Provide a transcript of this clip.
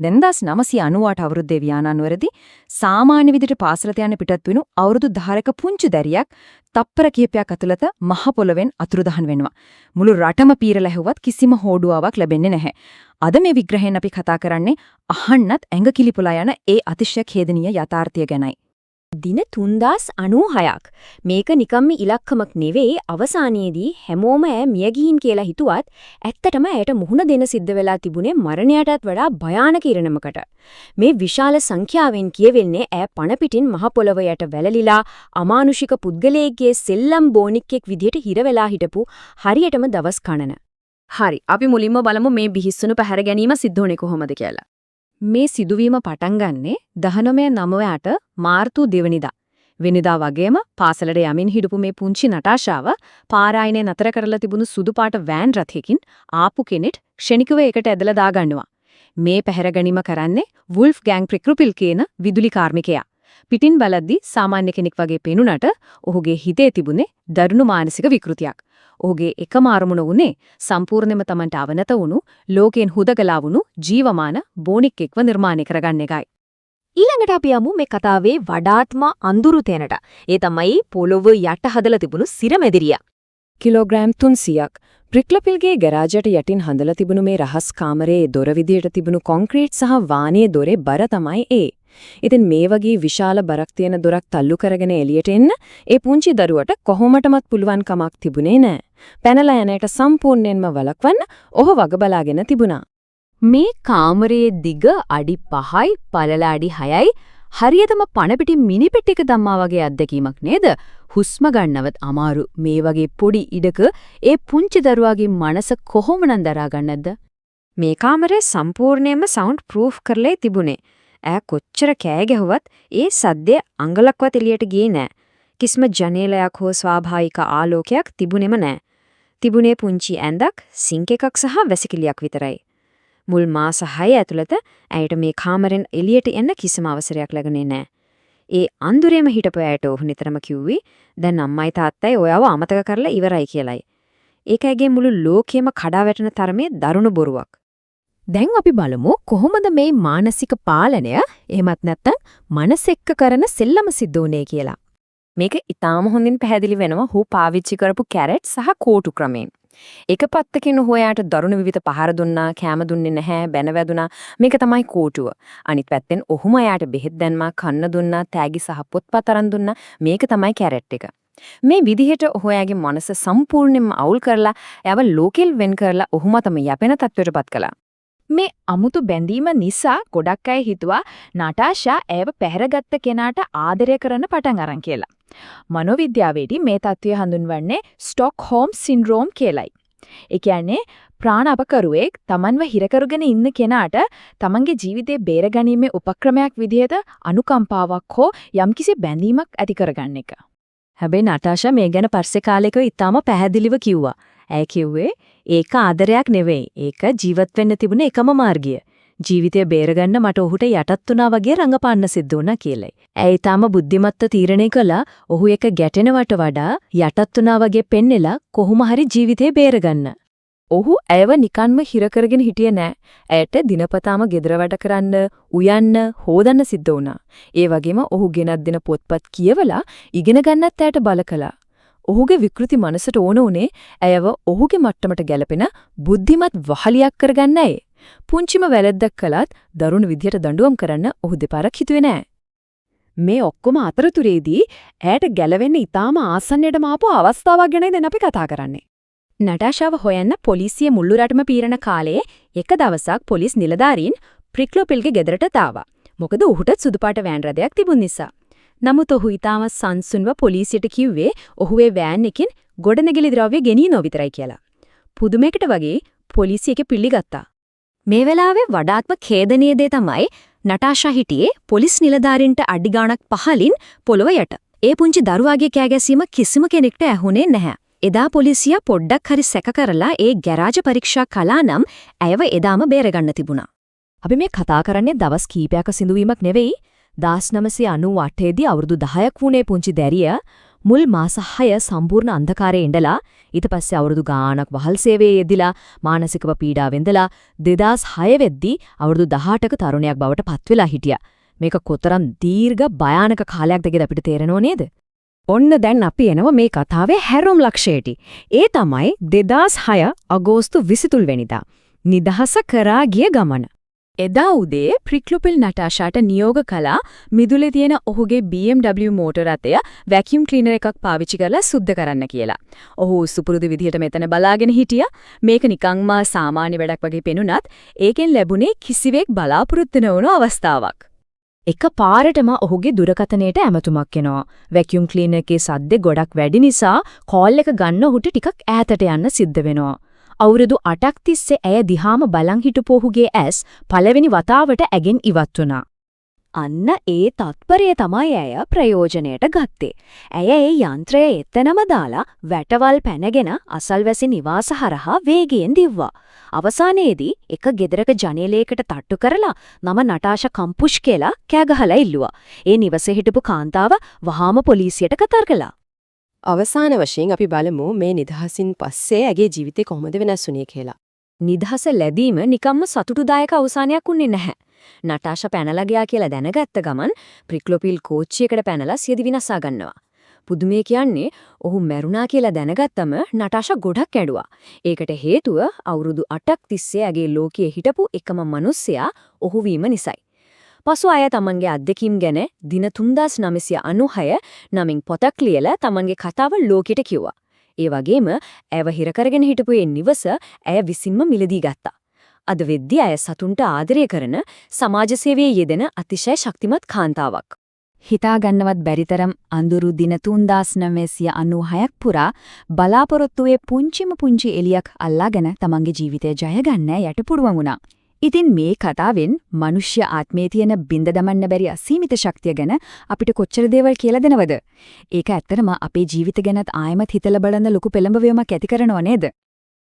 1998 අවුරුද්දේ ව්‍යානන්වරදී සාමාන්‍ය විදිහට පාසලට යන පිටත් වෙනු අවුරුදු 10ක පුංචි දැරියක් තප්පර කිහිපයක් ඇතුළත මහ පොළවෙන් අතුරුදහන් වෙනවා. මුළු රටම පීරලා හැවුවත් කිසිම හෝඩුවාවක් ලැබෙන්නේ නැහැ. අද මේ විග්‍රහයෙන් අපි කතා කරන්නේ අහන්නත් ඇඟ කිලිපොලා යන ඒ අතිශය ඛේදනීය යථාර්ථය ගැනයි. දින 3096ක්. මේක නිකම්ම ඉලක්කමක් නෙවෙයි. අවසානයේදී හැමෝම ඈ මිය ගිහින් කියලා හිතුවත් ඇත්තටම ඇයට මුහුණ දෙන්න සිද්ධ වෙලා තිබුණේ මරණයටත් වඩා භයානක ඉරණමකට. මේ විශාල සංඛ්‍යාවෙන් කියවෙන්නේ ඈ පණ පිටින් මහ පොළව යට වැළලිලා අමානුෂික පුද්ගලයෙක්ගේ සෙල්ලම් බෝනික්ෙක් විදියට හිර වෙලා හිටපු හරියටම දවස් ගණන. හරි. අපි මුලින්ම බලමු මේ බිහිස්සුණු පැහැර ගැනීම සිද්ධ වුණේ කොහොමද කියලා. මේ සිදුවීම පටන් ගන්නේ 1998 මාර්තු 2 වෙනිදා. වෙනිදා වගේම පාසලට යමින් හිටපු මේ පුංචි නටාෂාව පාරායිනේ නතර කරලා තිබුණු සුදු පාට වෑන් රථයකින් ආපු කෙනෙක් ක්ෂණිකව ඒකට ඇදලා දාගන්නවා. මේ පැහැර ගැනීම කරන්නේ වුල්ෆ් ගෑන් ප්‍රික්රුපිල් කියන විදුලි කාර්මිකයා. පිටින් බලද්දි සාමාන්‍ය කෙනෙක් වගේ පෙනුනට ඔහුගේ හිතේ තිබුණේ දරුණු මානසික විකෘතියක්. ඔහුගේ එකම අරමුණ වුණේ සම්පූර්ණයෙන්ම Tamanට අවනත වුණු ලෝකයෙන් හුදකලා වුණු ජීවමාන බෝනික් එක්ව නිර්මාණය කරගන්න එකයි. ඊළඟට අපි යමු මේ කතාවේ වඩාත්ම අඳුරු තැනට. ඒ තමයි පොළොව යට හදලා තිබුණු සිරමැදිරිය. කිලෝග්‍රෑම් 300ක් ප්‍රික්ලපිල්ගේ ගරාජයට යටින් හදලා තිබුණු මේ රහස් කාමරයේ දොර විදියට තිබුණු කොන්ක්‍රීට් සහ වානේ දොරේ බර තමයි ඒ. ඉතින් මේ වගේ විශාල බරක් තියෙන දොරක් තල්ලු කරගෙන එළියට එන්න ඒ පුංචි දරුවට කොහොමටවත් පුළුවන් කමක් තිබුණේ නැහැ. පැනලා යන්නට සම්පූර්ණයෙන්ම වළක්වන්න ඔහු වග බලාගෙන තිබුණා. මේ කාමරයේ දිග අඩි 5යි පළල අඩි 6යි හරියටම පණ පිටින් මිනිපෙට්ටියක දැම්මා වගේ අත්දැකීමක් නේද? හුස්ම ගන්නවත් අමාරු මේ වගේ පොඩි ඉඩක ඒ පුංචි දරුවාගේ මනස කොහොමනම් දරා ගන්නද? මේ කාමරේ සම්පූර්ණයෙන්ම සවුන්ඩ් ප්‍රූෆ් කරලා තිබුණේ. ඈ කොච්චර කෑ ගැහුවත් ඒ සද්දය අඟලක්වත් එළියට ගියේ නෑ. කිසිම ජනේලයක් හෝ ස්වාභාවික ආලෝකයක් තිබුණෙම නෑ. තිබුණේ පුංචි ඇඳක්, සිංක් එකක් සහ වැසිකිළියක් විතරයි. මුල් මාස 6 ඇතුළත ඇයට මේ කාමරෙන් එළියට එන්න කිසිම අවසරයක් ලැබුණේ නෑ. ඒ අඳුරේම හිටපු ඇයට ඔහු නිතරම කිව්වේ දැන් අම්මයි තාත්තයි ඔයාව අමතක කරලා ඉවරයි කියලයි. ඒක ඇගේ මුළු ලෝකෙම කඩා වැටෙන තරමේ දරුණු බොරුවක්. දැන් අපි බලමු කොහොමද මේ මානසික පාලනය එහෙමත් නැත්නම් මනස එක්ක කරන සෙල්ලම සිද්ධ වුනේ කියලා. මේක ඊටාම හොඳින් පැහැදිලි වෙනවා හු පාවිච්චි කරපු කැරට් සහ කෝටු ක්‍රමයෙන්. එක පැත්තකින් හොයාට දරුණු විවිධ පහර දුන්නා, කැම දුන්නේ නැහැ, බැන වැදුනා. මේක තමයි කෝටුව. අනිත් පැත්තෙන් ඔහුම යාට බෙහෙත් දැන්මා, කන්න දුන්නා, තෑගි සහ පොත්පත් අරන් දුන්නා. මේක තමයි කැරට් එක. මේ විදිහට ඔහුයාගේ මනස සම්පූර්ණයෙන්ම අවුල් කරලා, එයාව ලෝකෙල් වෙන් කරලා ඔහුම තමයි යැපෙන තත්ත්වයටපත් කළා. මේ අමුතු බැඳීම නිසා ගොඩක් අය හිතුවා නටාෂා ඇයව පැහැරගත්ත කෙනාට ආදරය කරන්න පටන් අරන් කියලා. මනෝවිද්‍යාවේදී මේ තත්ත්වය හඳුන්වන්නේ ස්ටොක්හෝම් සින්ඩ්‍රෝම් කියලයි. ඒ කියන්නේ ප්‍රාණ අපකරුවෙක් Tamanව හිර කරගෙන ඉන්න කෙනාට Tamanගේ ජීවිතේ බේරගැනීමේ උපක්‍රමයක් විදිහට අනුකම්පාවක් හෝ යම්කිසි බැඳීමක් ඇති කරගන්න එක. හැබැයි නටාෂා මේ ගැන පස්සේ කාලෙක ඊටාම පැහැදිලිව කිව්වා. ඇය කිව්වේ ඒක ආදරයක් නෙවෙයි. ඒක ජීවත් වෙන්න තිබුණ එකම මාර්ගය. ජීවිතය බේරගන්න මට ඔහුට යටත් වුණා වගේ රඟපාන්න සිද්ධ වුණා කියලයි. ඇය ඊටාම බුද්ධිමත්ව තීරණය කළා ඔහු එක ගැටෙනවට වඩා යටත් වුණා වගේ පෙන්නලා කොහොම හරි ජීවිතේ බේරගන්න. ඔහු ඇයව නිකන්ම හිර කරගෙන හිටියේ නෑ. ඇයට දිනපතාම ගෙදර වැඩ කරන්න, උයන්න, හොදන්න සිද්ධ වුණා. ඒ වගේම ඔහු ගෙනත් දෙන පොත්පත් කියවලා ඉගෙන ගන්නත් ඇයට බල කළා. ඔහුගේ විකෘති මනසට ඕන උනේ ඇයව ඔහුගේ මට්ටමට ගැලපෙන බුද්ධිමත් වහලියක් කරගන්නයි. පුංචිම වැරද්දක් කළත් දරුණු විදියට දඬුවම් කරන්න ඔහු දෙපාරක් හිතුවේ නෑ. මේ ඔක්කොම අතරතුරේදී ඇයට ගැලවෙන්න ඊටාම ආසන්නයටම ආපු අවස්ථාවක් ගැනයි දැන් අපි කතා කරන්නේ. නටාෂාව හොයන්න පොලිසිය මුළු රටම පීරන කාලේ එක දවසක් පොලිස් නිලධාරීන් ප්‍රික්ලොපිල්ගේ ගෙදරට ආවා. මොකද ඔහුට සුදු පාට වෑන් රථයක් තිබුණ නිසා. නමුත් ඔහු ඊටාම සංසුන්ව පොලිසියට කිව්වේ ඔහු ඒ වෑන් එකෙන් ගොඩනැගිලි ද්‍රව්‍ය ගෙනියනව විතරයි කියලා. පුදුමයකට වගේ පොලිසිය ඒක පිළිගත්තා. මේ වෙලාවේ වඩාත්ම ඛේදනීය දේ තමයි නටාෂා හිටියේ පොලිස් නිලධාරීන්ට අඩි ගාණක් පහලින් පොළව යට. ඒ පුංචි දරුවාගේ කෑ ගැසීම කිසිම කෙනෙක්ට ඇහුනේ නැහැ. එදා පොලිසිය පොඩ්ඩක් හරි සැක කරලා ඒ ගෑරාජ පරීක්ෂා කළා නම් ඇයව එදාම බේරගන්න තිබුණා. අපි මේ කතා කරන්නේ දවස් කීපයක සිදුවීමක් නෙවෙයි. 1998 දී අවුරුදු 10ක් වුණේ පුංචි දැරිය මුල් මාස 6 සම්පූර්ණ අන්ධකාරයේ ඉඳලා ඊට පස්සේ අවුරුදු ගාණක් වහල් සේවයේ යෙදিলা මානසිකව පීඩා වෙඳලා 2006 වෙද්දී අවුරුදු 18ක තරුණයක් බවට පත් වෙලා හිටියා. මේක කොතරම් දීර්ඝ භයානක කාලයක්ද කියලා අපිට තේරෙනව නේද? ඔන්න දැන් අපි එනවා මේ කතාවේ හැරොම් ලක්ෂයට. ඒ තමයි 2006 අගෝස්තු 23 වෙනිදා. නිදහස කරා ගිය ගමන. එදා උදේ ප්‍රික්ලොපිල් නටාෂාට නියෝග කළා මිදුලේ තියෙන ඔහුගේ BMW මෝටර රථය වැකියුම් ක්ලීනර් එකක් පාවිච්චි කරලා සුද්ධ කරන්න කියලා. ඔහු සුපුරුදු විදිහට මෙතන බලාගෙන හිටියා. මේක නිකන්ම සාමාන්‍ය වැඩක් වගේ පෙනුනත් ඒකෙන් ලැබුණේ කිසිවෙක් බලාපොරොත්තු නොවන අවස්ථාවක්. එක පාරටම ඔහුගේ දුරකථනයට ඇමතුමක් එනවා. වැකියුම් ක්ලීනර් එකේ සද්ද ගොඩක් වැඩි නිසා කෝල් එක ගන්න ඔහුට ටිකක් ඈතට යන්න සිද්ධ වෙනවා. අවුරුදු 8ක් තිස්සේ ඇය දිහාම බලන් හිටපු ඔහුගේ ඇස් පළවෙනි වතාවට ඇගෙන් ඉවත් වුණා. අන්න ඒ තත්පරය තමයි ඇය ප්‍රයෝජනයට ගත්තේ. ඇය ඒ යන්ත්‍රය එතනම දාලා වැටවල් පැනගෙන අසල්වැසි නිවාස හරහා වේගයෙන් දිව්වා. අවසානයේදී එක ගෙදරක ජනේලයකට තට්ටු කරලා නම නටාෂා කම්පුෂ් කියලා කෑ ගහලා ඉල්ලුවා. ඒ නිවසේ හිටපු කාන්තාව වහාම පොලිසියට කතා කළා. අවසාන වශයෙන් අපි බලමු මේ නිදහසින් පස්සේ ඇගේ ජීවිතේ කොහොමද වෙනස් වුනේ කියලා. නිදහස ලැබීම නිකම්ම සතුටුදායක අවසානයක් වුණේ නැහැ. නටාෂා පැනලා ගියා කියලා දැනගත්ත ගමන් ප්‍රික්ලොපිල් කෝච්චියකට පැනලා සියදි විනාසා ගන්නවා. පුදුමේ කියන්නේ ඔහු මැරුණා කියලා දැනගත්තම නටාෂා ගොඩක් ඇඬුවා. ඒකට හේතුව අවුරුදු 8ක් තිස්සේ ඇගේ ලෝකයේ හිටපු එකම මිනිස්සයා ඔහු වීම නිසායි. පසු අය තමන්ගේ අත්දැකීම් ගැන දින 3996 නමින් පොතක් ලියලා තමන්ගේ කතාව ලෝකෙට කිව්වා. ඒ වගේම ඇව හිර කරගෙන හිටපු ඒ නිවස ඇය විසින්ම මිලදී ගත්තා. අද වෙද්දී අය සතුන්ට ආදරය කරන සමාජ සේවයේ යෙදෙන අතිශය ශක්තිමත් කාන්තාවක්. හිතා ගන්නවත් බැරි තරම් අඳුරු දින 3996ක් පුරා බලාපොරොත්තුවේ පුංචි එලියක් අල්ලාගෙන තමන්ගේ ජීවිතය ජය ගන්න යට පුරුවන් වුණා. ඉතින් මේ කතාවෙන් මනුෂ්‍ය ආත්මයේ තියෙන බින්ද දමන්න බැරි අසීමිත ශක්තිය ගැන අපිට කොච්චර දේවල් කියලා දෙනවද? ඒක ඇත්තටම අපේ ජීවිත ගැනත් ආයෙමත් හිතලා බලන ලොකු පෙළඹවීමක් ඇති කරනව නේද?